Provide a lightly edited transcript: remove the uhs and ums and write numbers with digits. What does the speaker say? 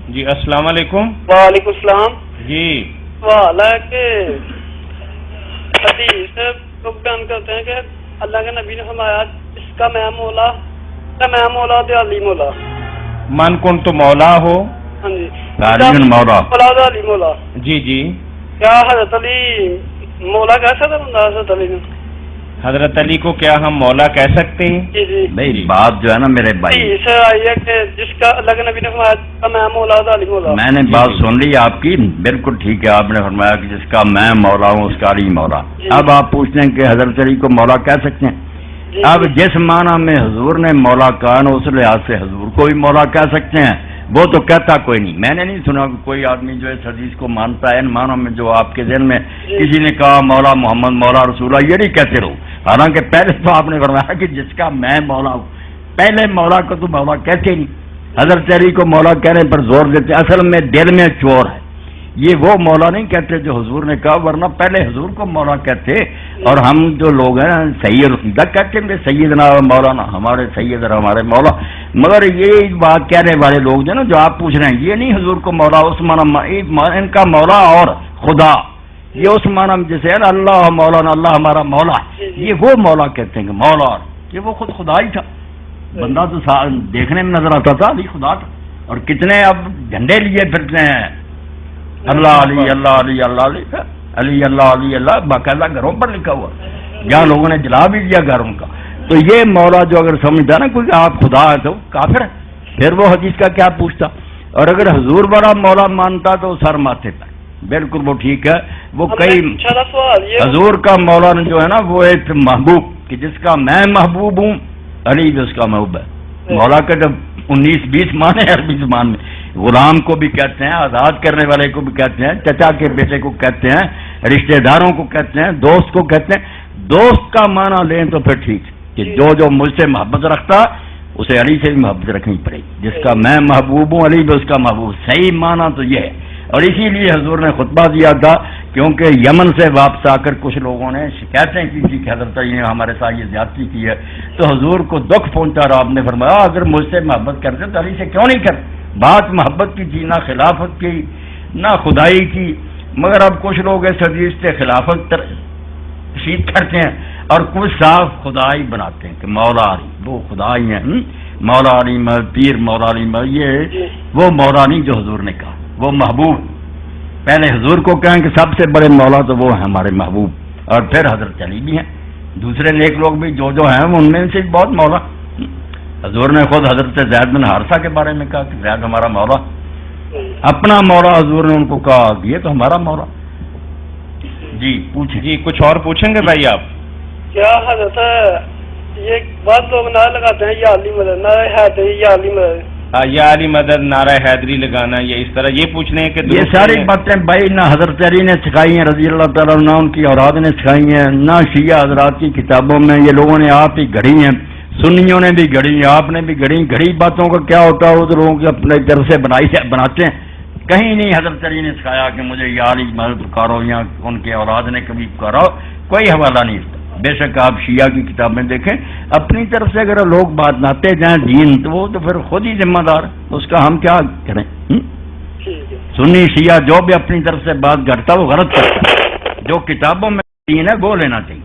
جی السلام علیکم. وعلیکم السلام. جی سوال ہے کہ حدیث لوگ بیان کرتے ہیں کہ اللہ کے نبی نے فرمایا اس کا میں مولا تو علی مولا. من کن تو مولا ہو. ہاں جی مولا علی مولا. جی جی. کیا حضرت علی مولا کہہ سکتا بندہ حضرت علی نے؟ حضرت علی کو کیا ہم مولا کہہ سکتے ہیں؟ جی جی. نہیں بات جو ہے نا میرے بھائی آئی ہے کہ جس کا اللہ کے نبی نے فرمایا میں مولا تو علی مولا. میں نے بات سن لی آپ کی، بالکل ٹھیک ہے. آپ نے فرمایا کہ جس کا میں مولا ہوں اس کا علی مولا. اب آپ پوچھتے ہیں کہ حضرت علی کو مولا کہہ سکتے ہیں؟ اب جس معنی میں حضور نے مولا کہا نا اس لحاظ سے حضور کو بھی مولا کہہ سکتے ہیں. وہ تو کہتا کوئی نہیں. میں نے نہیں سنا کہ کوئی آدمی جو اس حدیث کو مانتا ہے ان معنوں میں جو آپ کے ذہن میں کسی نے کہا مولا محمد مولا رسول اللہ، یہ نہیں کہتے رہو. حالانکہ پہلے تو آپ نے فرمایا کہ جس کا میں مولا ہوں. پہلے مولا کو تو مولا کہتے نہیں. حضرت علی کو مولا کہنے پر زور دیتے، اصل میں دل میں چور ہے. یہ وہ مولا نہیں کہتے جو حضور نے کہا، ورنہ پہلے حضور کو مولا کہتے. اور ہم جو لوگ ہیں سید رسیدہ کہتے ہیں سیدنا مولانا ہمارے سید اور ہمارے مولا. مگر یہ بات کہنے والے لوگ جو نا جو آپ پوچھ رہے ہیں یہ نہیں حضور کو مولا اس معنی ان کا مولا اور خدا یہ اس معنی میں جیسے ہے نا اللہ مولانا اللہ ہمارا مولا، یہ وہ مولا کہتے ہیں کہ مولا یہ وہ خود خدا ہی تھا. بندہ تو دیکھنے میں نظر آتا تھا علی خدا تھا. اور کتنے اب جھنڈے لیے پھرتے ہیں اللہ علی اللہ علی اللہ علی علی اللہ علی اللہ، باقاعدہ گھروں پر لکھا ہوا جہاں لوگوں نے جلا بھی دیا گھروں کا. تو یہ مولا جو اگر سمجھتا نا کوئی آپ خدا ہے تو کافر ہے. پھر وہ حدیث کا کیا پوچھتا. اور اگر حضور بڑا مولا مانتا تو سر ماتھے پر بالکل وہ ٹھیک ہے. وہ کئی حضور کا مولا جو ہے نا وہ ایک محبوب کہ جس کا میں محبوب ہوں علی بھی اس کا محبوب ہے. مولا کا جب 19-20 معنی عربی زبان میں غلام کو بھی کہتے ہیں، آزاد کرنے والے کو بھی کہتے ہیں، چچا کے بیٹے کو کہتے ہیں، رشتہ داروں کو کہتے ہیں، دوست کو کہتے ہیں. دوست کا معنی لیں تو پھر ٹھیک کہ جو مجھ سے محبت رکھتا اسے علی سے بھی محبت رکھنی پڑے گی. جس کا میں محبوب ہوں علی بھی اس کا محبوب. صحیح معنی تو یہ ہے. اور اسی لیے حضور نے خطبہ دیا تھا کیونکہ یمن سے واپس آ کر کچھ لوگوں نے شکایتیں کی تھی کہ حضرت علی نے ہمارے ساتھ یہ زیادتی کی ہے. تو حضور کو دکھ پہنچا اور آپ نے فرمایا اگر مجھ سے محبت کرتے تو علی سے کیوں نہیں کرتے. بات محبت کی تھی، نہ خلافت کی نہ خدائی کی. مگر اب کچھ لوگ اس حدیث سے خلافت تشہیر کرتے ہیں اور کچھ صاف خدائی بناتے ہیں کہ مولا علی وہ خدا ہی ہیں. مولا علی پیر مولا علی یہ وہ مولا نہیں جو حضور نے کہا، وہ محبوب. پہلے حضور کو کہیں کہ سب سے بڑے مولا تو وہ ہیں ہمارے محبوب، اور پھر حضرت علی بھی ہیں. دوسرے نیک لوگ بھی جو ہیں ان میں سے بہت مولا. حضور نے خود حضرت زید بن حارثہ کے بارے میں کہا کہ زید ہمارا مولا. اپنا مولا حضور نے ان کو کہا یہ تو ہمارا مولا. جی پوچھیں. جی کچھ اور پوچھیں گے بھائی آپ؟ کیا حضرت یہ بات لوگ نعرہ لگاتے ہیں یا علی مدد نعرہ حیدری یا علی مدد یا علی مدد نعرہ حیدری لگانا یا اس طرح یہ پوچھنے ہیں کہ یہ ساری باتیں بھائی نہ حضرت علی نے سکھائی ہیں رضی اللہ تعالیٰ نہ ان کی اولاد نے سکھائی ہیں، نہ شیعہ حضرات کی کتابوں میں. یہ لوگوں نے آپ ہی گھڑی ہیں، سنیوں نے بھی گھڑی ہیں، آپ نے بھی گھڑی باتوں کا کیا ہوتا ہے وہ تو لوگوں کے اپنے طرف سے بناتے ہیں. کہیں نہیں حضرت علی نے سکھایا کہ مجھے یا علی مدد پکارو یا ان کے اولاد نے کبھی پکارا. کوئی حوالہ نہیں. بے شک آپ شیعہ کی کتابیں دیکھیں، اپنی طرف سے اگر لوگ بات ناتے جائیں دین تو وہ تو پھر خود ہی ذمہ دار، اس کا ہم کیا کریں. سنی شیعہ جو بھی اپنی طرف سے بات کرتا وہ غلط کرتا ہے. جو کتابوں میں دین ہے وہ لینا چاہیے.